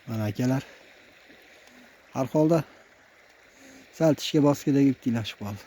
Mana akalar. Har holda sal tishga bosgidagi iktilashib qoldi.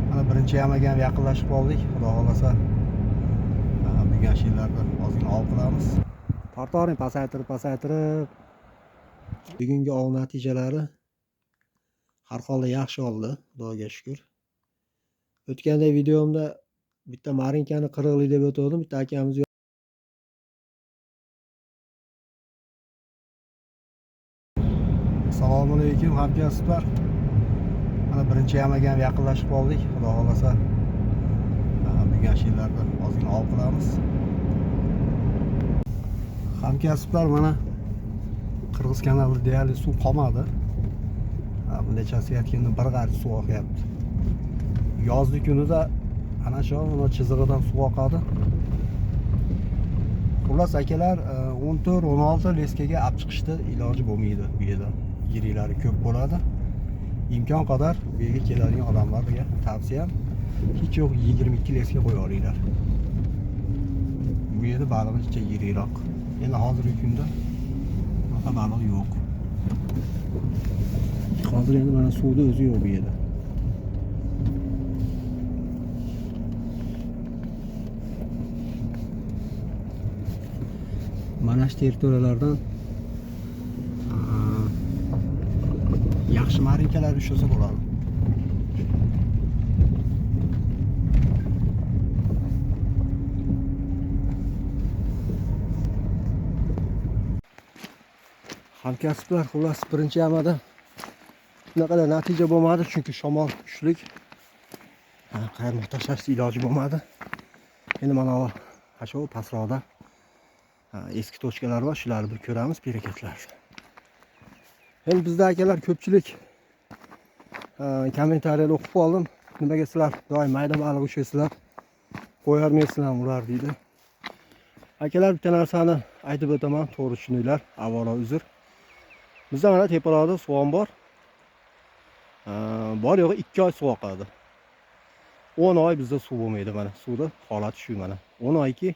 Mana birinchi yamaga ham yaqinlashib qoldik. Xudo xolasa bugun shillarni ozgina ov qilamiz. Tortorini pasaytirib bugungi ov natijalari har holda yaxshi oldi, Xudoga shukr. O'tganda videomda bitta marinkani qirg'ili deb o'tdim. Bitta akamiz Assalomu alaykum hamkasblar. Mana birinchi yamaga ham yaqinlashib qoldik. Xudo xolasa bugun shillarni ozgina ov qilamiz. Hamkasblar, mana Qirg'iz kanalida deyarli suv qolmadi. Bu nechasi yetganda bir qarich suv oqyapti. Yozli kunida ana shu chizig'idan suv oqadi. Xullas akalar, 14-16 leskaga olib chiqishda iloji bo'lmaydi bu yerda. Yiriklari ko'p bo'ladi. Imkon qadar bu yerga keladigan odamlarga tavsiyam hech yo'q 22 leska qo'ya olinglar. Bu yerda balig'i ichcha yirikroq. Endi hozirgi kunda bunaqa baliq yo'q. Hozir endi mana suvda o'zi yo'q bu yerda. Mana shu territoriyalardan yaxshi marinkalar ushlasa bo'ladi. Hamkasblar, xullas birinchi yamada bunaqada natija bo'lmadi, chunki shamol kuchlik. Qayerga tashlashni iloji bo'lmadi. Endi mana shu pastroqda eski tochkalar bor, shularni bir ko'ramiz, berekatlar. Endi bizda akalar ko'pchilik kommentariyada o'qib qoldim. Nimaga sizlar doim mayda baliq ushlaysizlar, qo'yarmaysizlar ular deydi. Akalar, bitta narsani aytib o'taman, to'g'ri tushuninglar. Avvalo uzr. Bizda mana tepalarda suv bor. Bor yo'g'i 2 oy suv oqadi. 10 oy bizda suv bo'lmaydi mana. Suvda holati shu mana. 10 oyki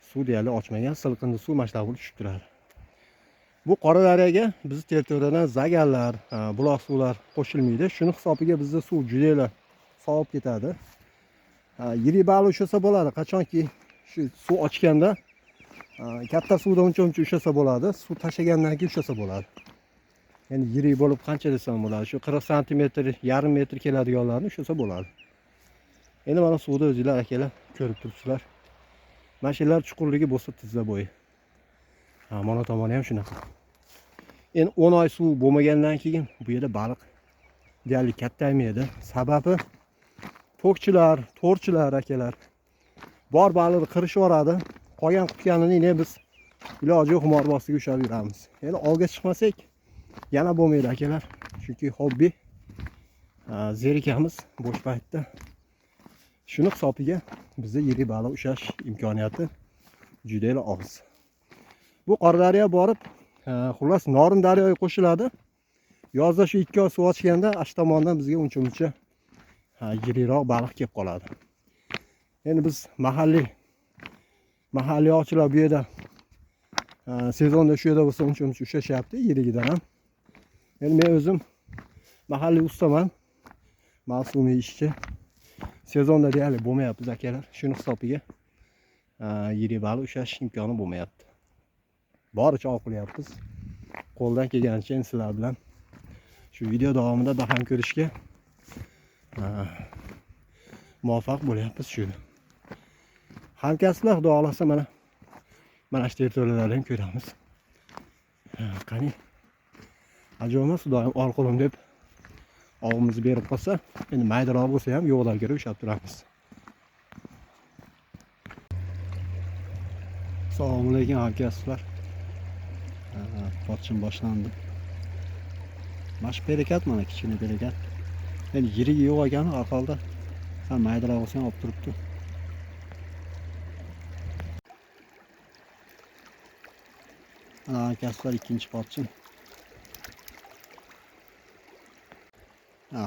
suv deyarli ochmagan, silqindi suv mashlab tushib turadi. Bu Qora daryoga biz territoriyadan zagallar, buloq suvlar qo'shilmaydi. Shuni hisobiga bizda suv juda sovib ketadi. Yirik baliq ushlasa bo'ladi. Qachonki shu suv ochganda katta suvda uncha ushlasa bo'ladi. Suv tashlagandan keyin ushlasa bo'ladi. Ya'ni yirik bo'lib qancha desam bo'ladi. Shu 40 sm, yarim metr keladiganlarni ushlasa bo'ladi. Endi mana suvda o'zinglar akalar ko'rib turibsizlar. Mashinalar chuqurligi bo'lsa tizla bo'yi. Mana tomoni ham shunaqa. Endi 10 oy suv bo'lmagandan keyin bu yerda baliq deyarli kattaymaydi. Sababi to'rchilar akalar bor baliqni qirishib yoradi. Qolgan qutganini ne biz iloji yo'q xumorbozlikka ushlab yuramiz. Endi olga chiqmasak yana bo'lmaydi akalar. Chunki hobbi zerikamiz bo'sh paytda. Shuni hisobiga bizda yirik baliq ushlash imkoniyati juda oz. Bu Qora daryo borib, xullas Norin daryoga qo'shiladi. Yozda shu 2 oy suv ochganda ash tomondan bizga uncha yirikroq baliq kelib qoladi. Endi biz mahalliy ovchilar bu yerda sezonda shu yerda bo'lsa uncha ushlashyapti yirigidan ham. Endi men o'zim mahalliy ustaman, mavsumiy ishchi. Sezonda deyarli bo'lmayapti akalar. Shuni hisobiga yirik baliq ushlash imkoni bo'lmayapti. Boricha ov qilyapmiz. Qo'ldan kelganicha sizlar bilan shu video davomida baham ko'rishga muvaffaq bo'lyapmiz shu. Hamkasblar, xudo xolasa mana shu territoriyalarni ham ko'ramiz. Qani ajoyib doim ol qo'lim deb ovimizni berib qolsa, endi maydaroq bo'lsa ham yo'qlarga ushlab turamiz. Assalomu alaykum hamkasblar. Pochim boshlandi. Mash berakat, mana kichkina berakat. Endi yirik yo'q ekan, har holda sal maydaroq bo'lsa ham olib turibdi. Ana hamkasblar, ikkinchi pochim.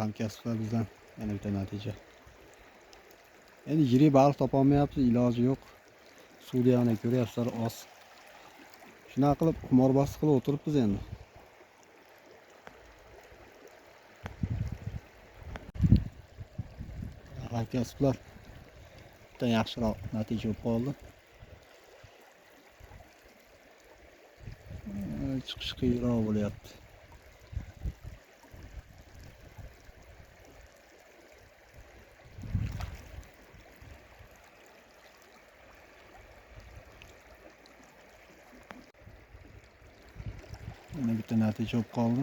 Hamkasblar, bizdan yana bitta natija. Endi yirik baliq topolmayapmiz, iloji yo'q. Suvda yana ko'ryapsizlar oz. Shunaqa qilib qimorbozlik qilib o'tiribmiz endi. Hamkasblar bitta yaxshiroq natija bo'lib qoldi. Chiqish qiyinroq bo'lyapti. Yana bitta natija bo'lib qoldi.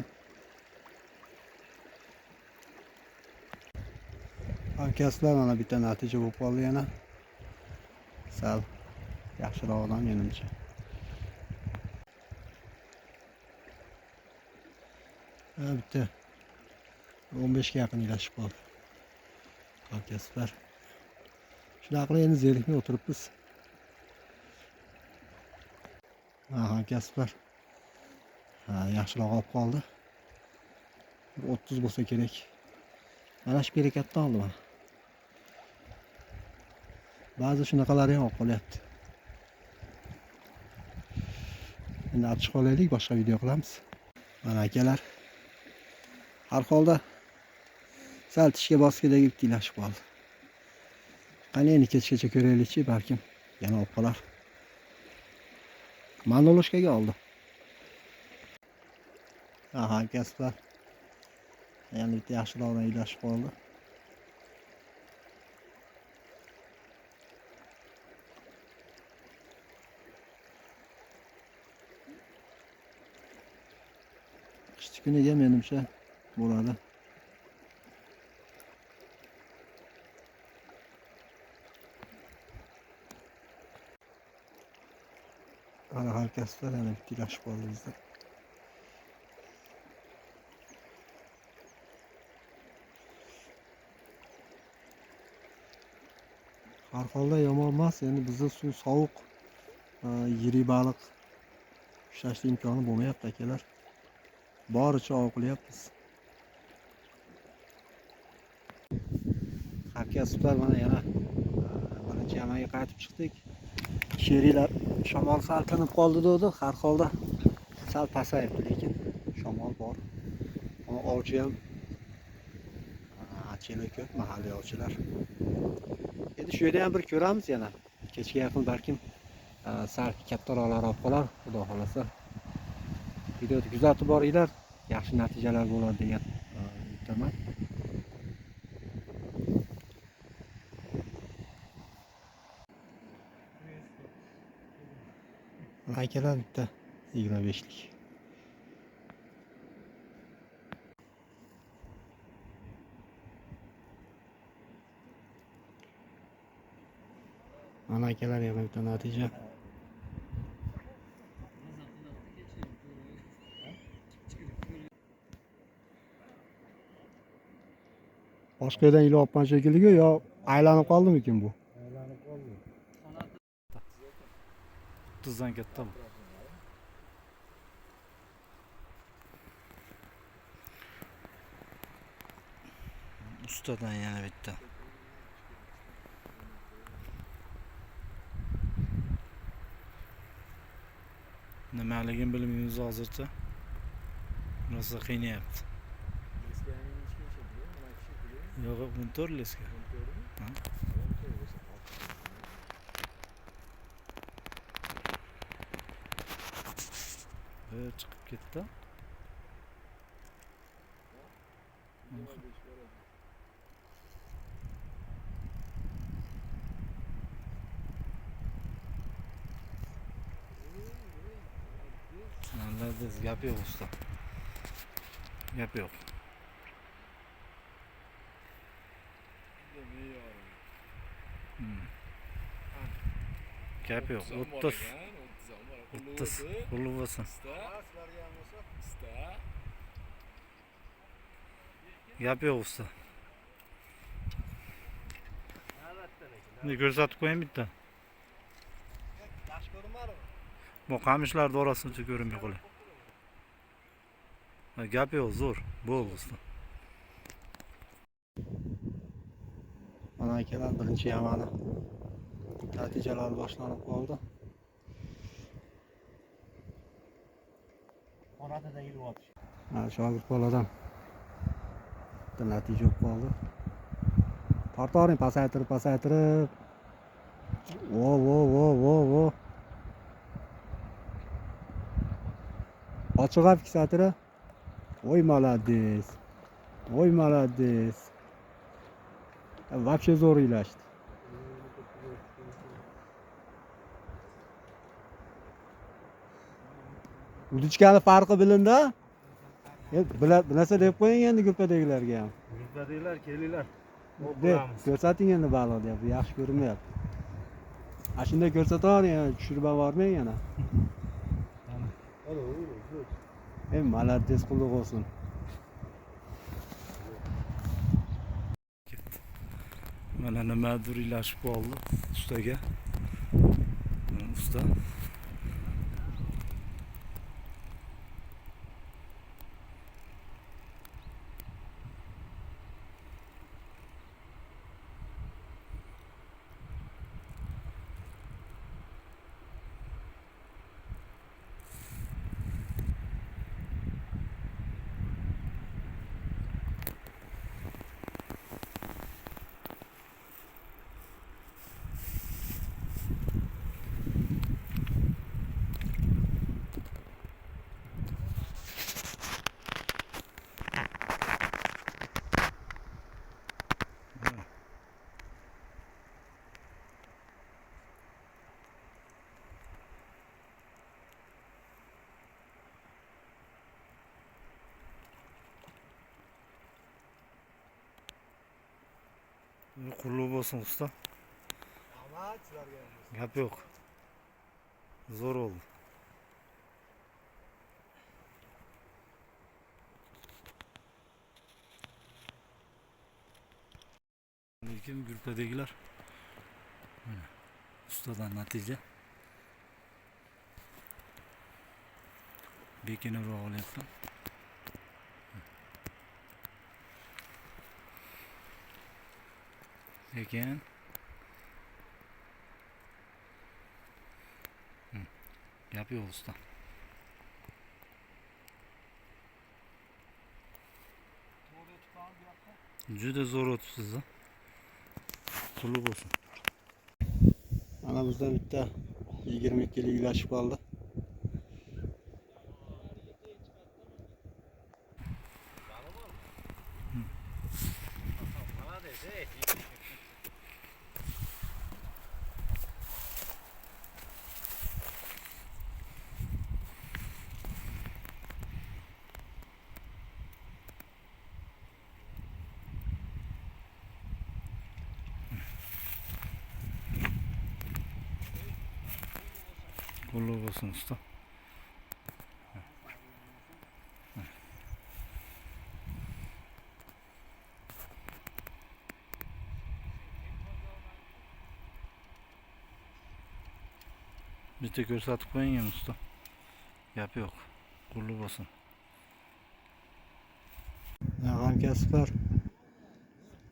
Hamkasblar mana bitta natija bo'lib qoldi yana. Sal yaxshiroqdan menimcha. Bitta 15 ga yaqin ilashib qoldi. Hamkasblar. Shunaqa qilib endi zerikmay o'tiribmiz. Hamkasblar. Yaxshiroq olib qoldi. 30 bo'lsa kerak. Mana shu berekatdan oldi mana. Ba'zi shunaqalari ham olib qolyapti. Endi achchiq qolaylik, boshqa video qilamiz. Mana akalar. Har holda sal tishga bosgidagi bitta ilashib qoldi. Qani endi kechgacha ko'raylikchi, balkim yana olib qolar. Manoloshkaga oldi. Hamkasblar. Yana bitta yaxshiroqdan ilashib qoldi. Qishki kuniga menimcha bo'ladi. Ana hamkasblar yana bitta ilashib qoldi bizda. Har holda yomon emas. Endi bizda suv sovuq, yirik baliq ushlashning imkoni bo'lmayapti akalar. Boricha ov qilyapmiz. Hamkasblar mana yana birinchi yamaga qaytib chiqdik. Sheriklar shamol sal tinib qoldi dedi. Har holda sal pasayibdi, lekin shamol bor. Ama ovchi ham achilik ko'p, mahalliy ovchilar. Endi shu yerda ham bir ko'ramiz yana. Kechga yaqin balkim sal kattaroqlar olib qolar, xudo xolasa. Videoni kuzatib boringlar, yaxshi natijalar bo'ladi degan umiddaman. Akalar bitta 25lik. Mana akalar yana bitta natija. Boshqa yerdan ilo olib shekilli-ku, yo aylanib qoldimikin bu? Aylanib qoldi. 30dan katta bu. Ustadan yana bitta. Nimaligini bilmaymiz hozircha. Rosa qiynayapti. Yo'q, 14 leska. Chiqib ketdi. Biz gap yo'q usta. Gap yo'q. Gap yo'q. 30 qulluq bo'lsin. Gap yo'q usta. Ne ko'rsatib qo'ying bitta. Yaxshi ko'rinmadimi? Bu qamishlar orasida ko'rinmay qoladi. Gap yo'q, zo'r. Bo'ldi usta. Mana akalar birinchi yamani natijalari boshlanib qoldi. Qanotida ilyapti. Ha, shogird boladan bitta natija bo'lib qoldi. Tortoring pasaytirib. Vo. Ochiq olib kisatira. Voy молодец. Вообще zo'r ilashdi. Udichkani farqi bilindi. Bilasa deb qo'ying endi gupadagilarga ham. Yuzladilar, kelinglar. Ko'rsating endi baliqni deb, yaxshi ko'rinmayapti. A shunday ko'rsatavering, tushirib yubormang yana. Молодец, qutlug' bo'lsin. Mana nimadir ilashib qoldi ustaga. Usta qutlug' bo'lsin usta. Rahmat sizlarga. Gap yo'q. Zo'r oldu. Lekin gurpadagilar ustadan natija bekinibroq olyapman. Lekin gap yo'q usta. Juda zo'r o'tibsiz. Qutlug' bo'lsin. Mana bizdan bitta 22 kilik ilashib qoldi. Qutlug' bo'lsin usta. Bitta ko'rsatib qo'ying usta. Gap yo'q. Qutlug' bo'lsin. Hamkasblar,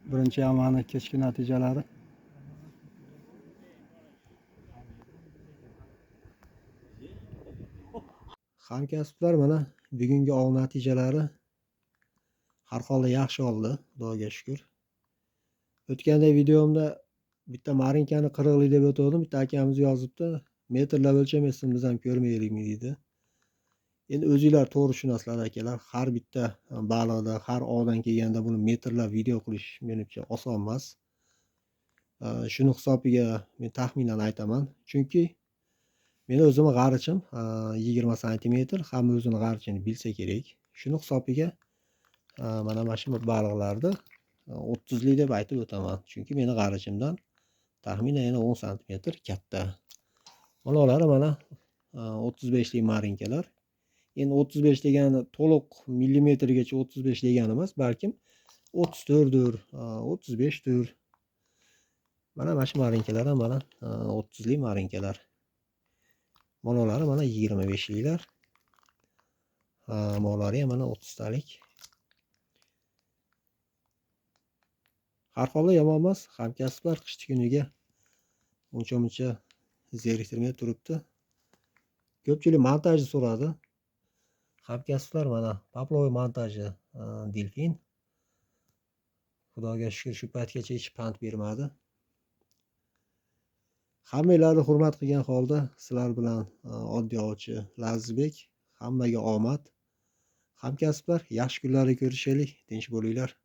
birinchi yamani kechki natijalari. Hamkasblar, mana bugungi ov natijalari har holda yaxshi oldi, Xudoga shukr. O'tganda videomda bitta marinkani 40 lik deb o'tgandim. Bitta akamiz yozibdi, metrlar o'lchamaysiz, biz ham ko'rmaylikmi deydi. Endi o'zinglar to'g'ri tushunasizlar akalar. Har bitta baliqda, har ovdan kelganda buni metrlab video qilish menimcha oson emas. Shuni hisobiga men taxminan aytaman. Chunki meni o'zimning g'arichim 20 sm, hamma o'zini g'arichini bilsa kerak. Shuni hisobiga mana shu baliqlarni 30 lik deb aytib o'taman. Chunki meni g'arichimdan taxminan yana 10 sm katta. Bular mana 35 lik marinkalar. Endi 35 degani to'liq millimetrgacha 35 degani emas, balkim 34 dur, 35 dur. Mana shu marinkalar ham mana 30 lik marinkalar. Mololari mana 25 liklar. Mololari ham mana 30 talik. Har holda yomon emas. Hamkasblar qishki kuniga uncha zeriktirmay turibdi. Ko'pchilik montajni so'radi. Hamkasblar mana Pablo montaji delfin. Xudoga shukr shu paytgacha hech pand bermadi. Hammanglarni hurmat qilgan holda sizlar bilan oddiy ovchi Lazizbek. Hammaga omad. Hamkasblar yaxshi kunlarni ko'rishaylik. Tinch bo'linglar.